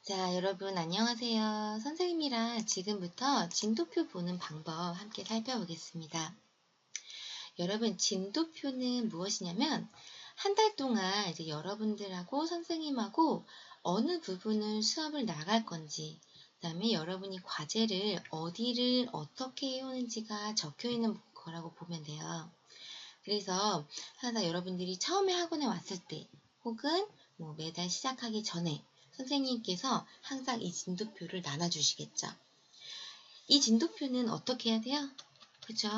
자, 여러분 안녕하세요. 선생님이랑 지금부터 진도표 보는 방법 함께 살펴보겠습니다. 여러분, 진도표는 무엇이냐면 한 달 동안 이제 여러분들하고 선생님하고 어느 부분을 수업을 나갈 건지, 그다음에 여러분이 과제를 어디를 어떻게 해오는지가 적혀 있는 거라고 보면 돼요. 그래서 항상 여러분들이 처음에 학원에 왔을 때 혹은 매달 시작하기 전에 선생님께서 항상 이 진도표를 나눠주시겠죠. 이 진도표는 어떻게 해야 돼요? 그죠?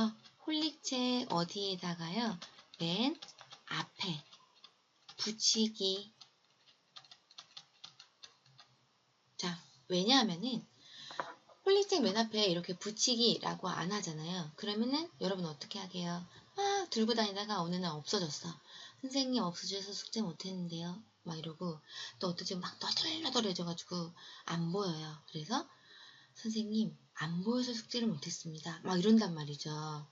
홀릭책 어디에다가요? 맨 앞에 붙이기. 자, 왜냐하면은 홀릭책 맨 앞에 이렇게 붙이기라고 안 하잖아요. 그러면은 여러분 어떻게 하게요? 막 들고 다니다가 어느 날 없어졌어. 선생님 없어져서 숙제 못했는데요. 막 이러고 또 어떻게 막 너덜너덜해져가지고 안 보여요. 그래서 선생님 안 보여서 숙제를 못했습니다. 막 이런단 말이죠.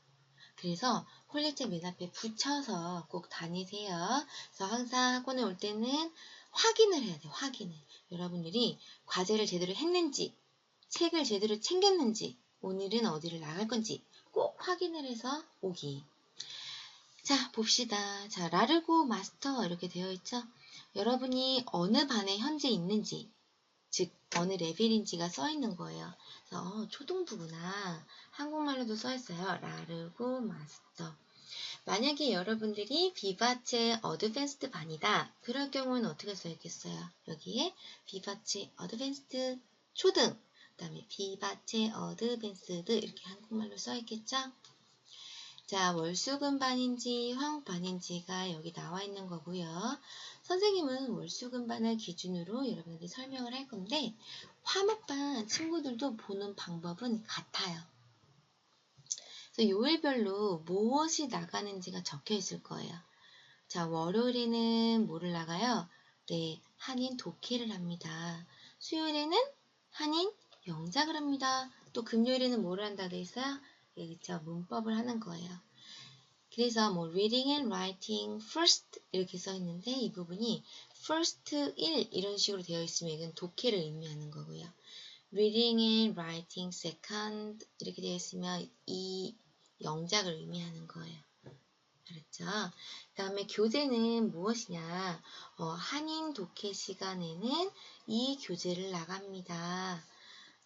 그래서 홀릭책 맨 앞에 붙여서 꼭 다니세요. 그래서 항상 학원에 올 때는 확인을 해야 돼요. 확인을. 여러분들이 과제를 제대로 했는지, 책을 제대로 챙겼는지, 오늘은 어디를 나갈 건지 꼭 확인을 해서 오기. 자, 봅시다. 자, 라르고 마스터 이렇게 되어 있죠? 여러분이 어느 반에 현재 있는지, 즉 어느 레벨인지가 써 있는 거예요. 그래서 초등부구나. 한국말로도 써 있어요. 라르고 마스터. 만약에 여러분들이 비바체 어드밴스드 반이다. 그럴 경우는 어떻게 써 있겠어요? 여기에 비바체 어드밴스드 초등, 그 다음에 비바체 어드밴스드 이렇게 한국말로 써 있겠죠? 자, 월수금 반인지 화목 반인지가 여기 나와 있는 거고요. 선생님은 월수금 반을 기준으로 여러분들이 설명을 할 건데 화목 반 친구들도 보는 방법은 같아요. 그래서 요일별로 무엇이 나가는지가 적혀 있을 거예요. 자, 월요일에는 뭐를 나가요? 네, 한인 독해를 합니다. 수요일에는 한인 영작을 합니다. 또 금요일에는 뭐를 한다고 돼 있어요? 네, 그쵸, 문법을 하는 거예요. 그래서 reading and writing first 이렇게 써 있는데 이 부분이 first 1 이런 식으로 되어 있으면 이건 독해를 의미하는 거고요. reading and writing second 이렇게 되어 있으면 이 영작을 의미하는 거예요. 알았죠? 그 다음에 교재는 무엇이냐? 한인 독해 시간에는 이 교재를 나갑니다.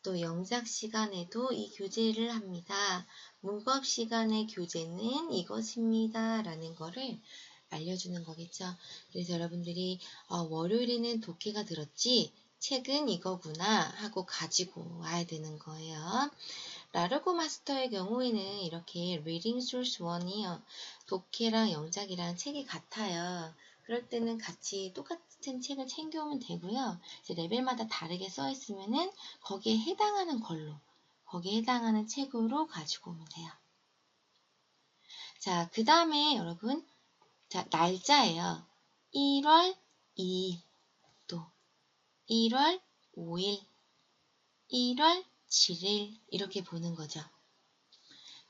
또 영작 시간에도 이 교재를 합니다. 문법 시간의 교재는 이것입니다. 라는 거를 알려주는 거겠죠. 그래서 여러분들이 월요일에는 독해가 들었지 책은 이거구나 하고 가지고 와야 되는 거예요. 라르고 마스터의 경우에는 이렇게 리딩 소스 1이요. 독해랑 영작이랑 책이 같아요. 그럴 때는 같이 똑같은 책을 챙겨오면 되고요. 이제 레벨마다 다르게 써 있으면은 거기에 해당하는 걸로, 거기에 해당하는 책으로 가지고 오면 돼요. 자, 그 다음에 여러분, 자, 날짜예요. 1월 2일, 또 1월 5일, 1월 7일 이렇게 보는 거죠.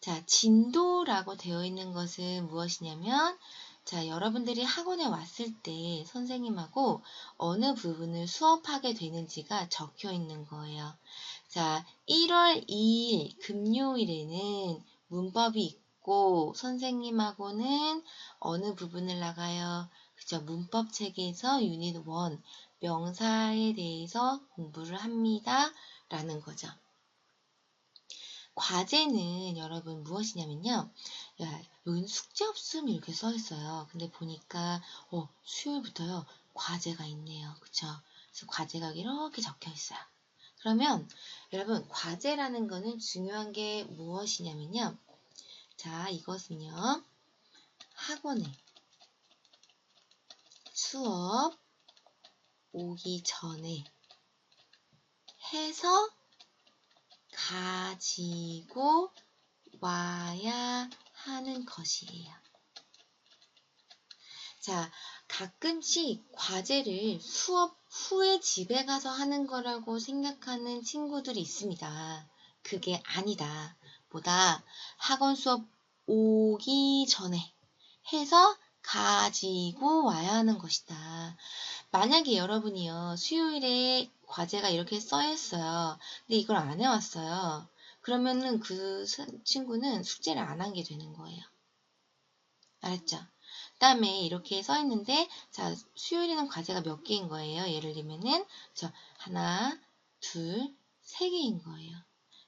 자, 진도라고 되어 있는 것은 무엇이냐면 자, 여러분들이 학원에 왔을 때 선생님하고 어느 부분을 수업하게 되는지가 적혀 있는 거예요. 자, 1월 2일 금요일에는 문법이 있고 선생님하고는 어느 부분을 나가요? 그죠? 문법 책에서 유닛 1 명사에 대해서 공부를 합니다. 라는 거죠. 과제는 여러분 무엇이냐면요. 여기는 숙제 없음 이렇게 써 있어요. 근데 보니까 수요일부터요. 과제가 있네요. 그쵸? 그래서 과제가 이렇게 적혀 있어요. 그러면 여러분 과제라는 거는 중요한 게 무엇이냐면요. 자, 이것은요. 학원에 수업 오기 전에 해서 가지고 와야 하는 것이에요. 자, 가끔씩 과제를 수업 후에 집에 가서 하는 거라고 생각하는 친구들이 있습니다. 그게 아니다. 보다 학원 수업 오기 전에 해서 가지고 와야 하는 것이다. 만약에 여러분이요, 수요일에 과제가 이렇게 써있어요. 근데 이걸 안 해왔어요. 그러면은 그 친구는 숙제를 안 한 게 되는 거예요. 알았죠? 그 다음에 이렇게 써있는데, 자, 수요일에는 과제가 몇 개인 거예요? 예를 들면은, 하나, 둘, 세 개인 거예요.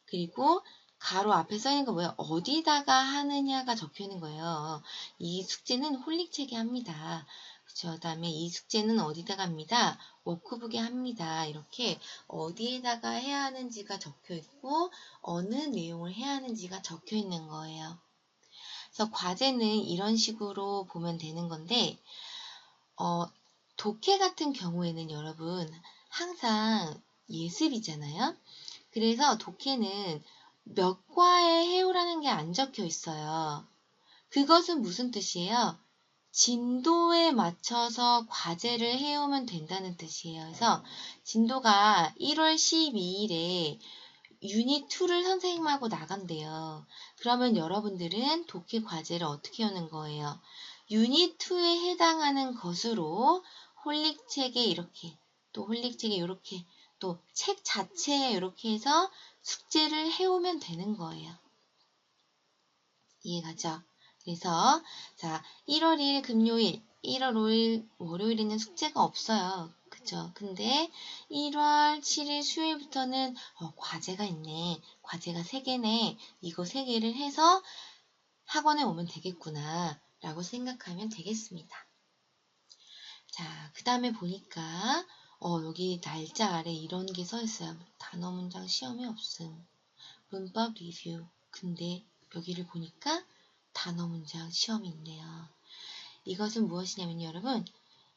그리고 가로 앞에 써있는 거 뭐예요? 어디다가 하느냐가 적혀 있는 거예요. 이 숙제는 홀릭책에 합니다. 그쵸? 그 다음에 이 숙제는 어디다가 합니다. 워크북에 합니다. 이렇게 어디에다가 해야 하는지가 적혀 있고 어느 내용을 해야 하는지가 적혀 있는 거예요. 그래서 과제는 이런 식으로 보면 되는 건데 독해 같은 경우에는 여러분 항상 예습이잖아요. 그래서 독해는 몇 과에 해오라는 게 안 적혀 있어요. 그것은 무슨 뜻이에요? 진도에 맞춰서 과제를 해오면 된다는 뜻이에요. 그래서 진도가 1월 12일에 유닛 2를 선생님하고 나간대요. 그러면 여러분들은 독해 과제를 어떻게 하는 거예요? 유닛 2에 해당하는 것으로 홀릭책에 이렇게, 또 홀릭책에 이렇게, 또 책 자체에 이렇게 해서 숙제를 해오면 되는 거예요. 이해가죠? 그래서 자 1월 1일 금요일, 1월 5일 월요일에는 숙제가 없어요. 그쵸? 근데 1월 7일 수요일부터는 과제가 있네. 과제가 3개네. 이거 3개를 해서 학원에 오면 되겠구나 라고 생각하면 되겠습니다. 자, 그 다음에 보니까 여기 날짜 아래 이런 게 써 있어요. 단어 문장 시험에 없음. 문법 리뷰. 근데 여기를 보니까 단어 문장 시험이 있네요. 이것은 무엇이냐면 여러분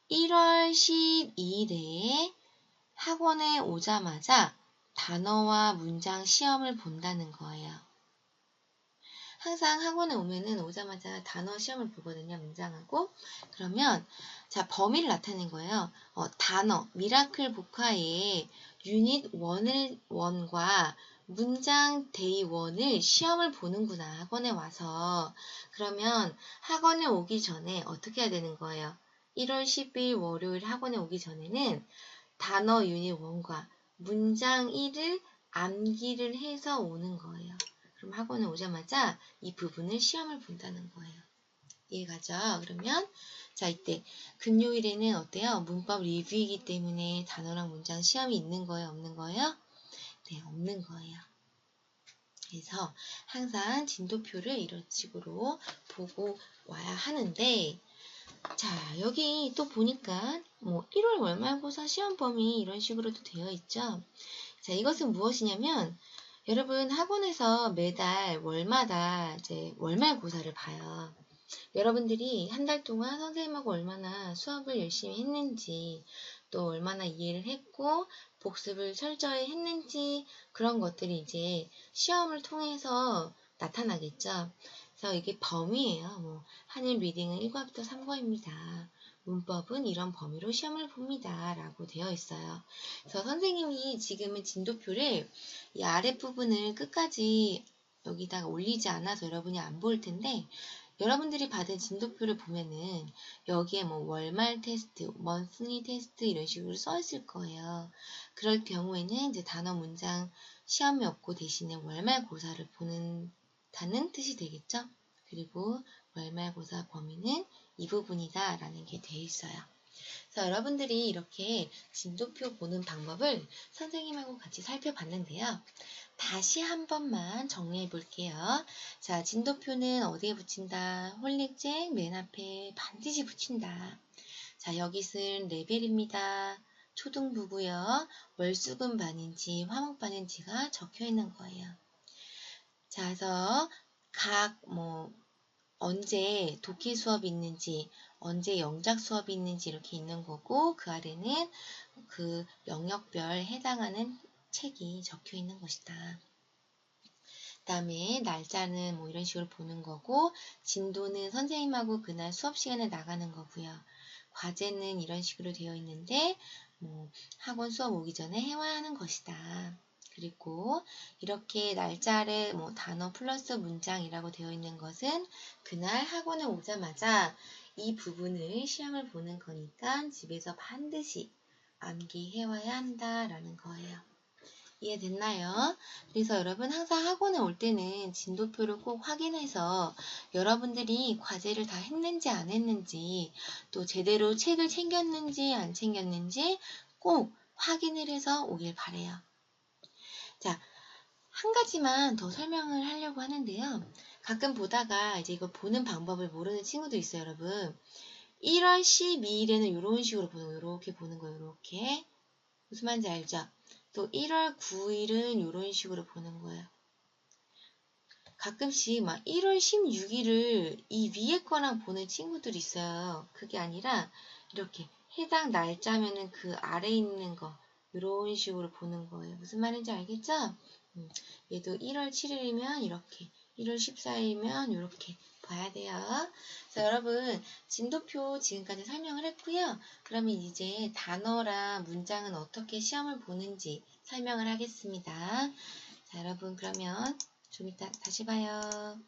1월 12일에 학원에 오자마자 단어와 문장 시험을 본다는 거예요. 항상 학원에 오자마자 단어 시험을 보거든요. 문장하고. 그러면 자 범위를 나타낸 거예요. 단어 미라클 복화의 유닛 1과 문장 데이 1을 시험을 보는구나. 학원에 와서. 그러면 학원에 오기 전에 어떻게 해야 되는 거예요? 1월 10일 월요일 학원에 오기 전에는 단어 유닛 1과 문장 1을 암기를 해서 오는 거예요. 그럼 학원에 오자마자 이 부분을 시험을 본다는 거예요. 이해가죠? 그러면 자 이때 금요일에는 어때요? 문법 리뷰이기 때문에 단어랑 문장 시험이 있는 거예요? 없는 거예요? 네, 없는 거예요. 그래서 항상 진도표를 이런 식으로 보고 와야 하는데 자 여기 또 보니까 1월 월말고사 시험 범위 이런 식으로도 되어 있죠. 자 이것은 무엇이냐면 여러분 학원에서 매달 월마다 이제 월말고사를 봐요. 여러분들이 한 달 동안 선생님하고 얼마나 수업을 열심히 했는지 또 얼마나 이해를 했고 복습을 철저히 했는지 그런 것들이 이제 시험을 통해서 나타나겠죠. 그래서 이게 범위예요. 한일 리딩은 1과부터 3과입니다. 문법은 이런 범위로 시험을 봅니다. 라고 되어 있어요. 그래서 선생님이 지금은 진도표를 이 아랫부분을 끝까지 여기다가 올리지 않아서 여러분이 안 보일 텐데 여러분들이 받은 진도표를 보면은 여기에 월말 테스트, 먼슬리 테스트 이런 식으로 써 있을 거예요. 그럴 경우에는 이제 단어 문장 시험이 없고 대신에 월말고사를 보는다는 뜻이 되겠죠. 그리고 월말고사 범위는 이 부분이다 라는 게 되어 있어요. 그래서 여러분들이 이렇게 진도표 보는 방법을 선생님하고 같이 살펴봤는데요. 다시 한 번만 정리해 볼게요. 자, 진도표는 어디에 붙인다? 홀릭책 맨 앞에 반드시 붙인다. 자, 여기 쓴 레벨입니다. 초등부고요. 월수금 반인지 화목 반인지가 적혀 있는 거예요. 자, 그래서 각 언제 독해 수업이 있는지, 언제 영작 수업이 있는지 이렇게 있는 거고 그 아래는 그 영역별 해당하는 책이 적혀 있는 것이다. 그 다음에 날짜는 이런 식으로 보는 거고 진도는 선생님하고 그날 수업 시간에 나가는 거고요. 과제는 이런 식으로 되어 있는데 학원 수업 오기 전에 해와야 하는 것이다. 그리고 이렇게 날짜를 단어 플러스 문장이라고 되어 있는 것은 그날 학원에 오자마자 이 부분을 시험을 보는 거니까 집에서 반드시 암기해와야 한다라는 거예요. 이해됐나요? 그래서 여러분 항상 학원에 올 때는 진도표를 꼭 확인해서 여러분들이 과제를 다 했는지 안 했는지 또 제대로 책을 챙겼는지 안 챙겼는지 꼭 확인을 해서 오길 바래요. 자, 한 가지만 더 설명을 하려고 하는데요. 가끔 보다가 이제 이거 보는 방법을 모르는 친구도 있어요, 여러분. 1월 12일에는 이런 식으로 보는 거예요. 이렇게 보는 거예요, 이렇게. 무슨 말인지 알죠? 또 1월 9일은 이런 식으로 보는 거예요. 가끔씩 막 1월 16일을 이 위에 거랑 보는 친구들이 있어요. 그게 아니라 이렇게 해당 날짜면은 그 아래에 있는 거 이런 식으로 보는 거예요. 무슨 말인지 알겠죠? 얘도 1월 7일이면 이렇게 1월 14일이면 이렇게 봐야 돼요. 그래서 여러분 진도표 지금까지 설명을 했고요. 그러면 이제 단어랑 문장은 어떻게 시험을 보는지 설명을 하겠습니다. 자, 여러분 그러면 좀 이따 다시 봐요.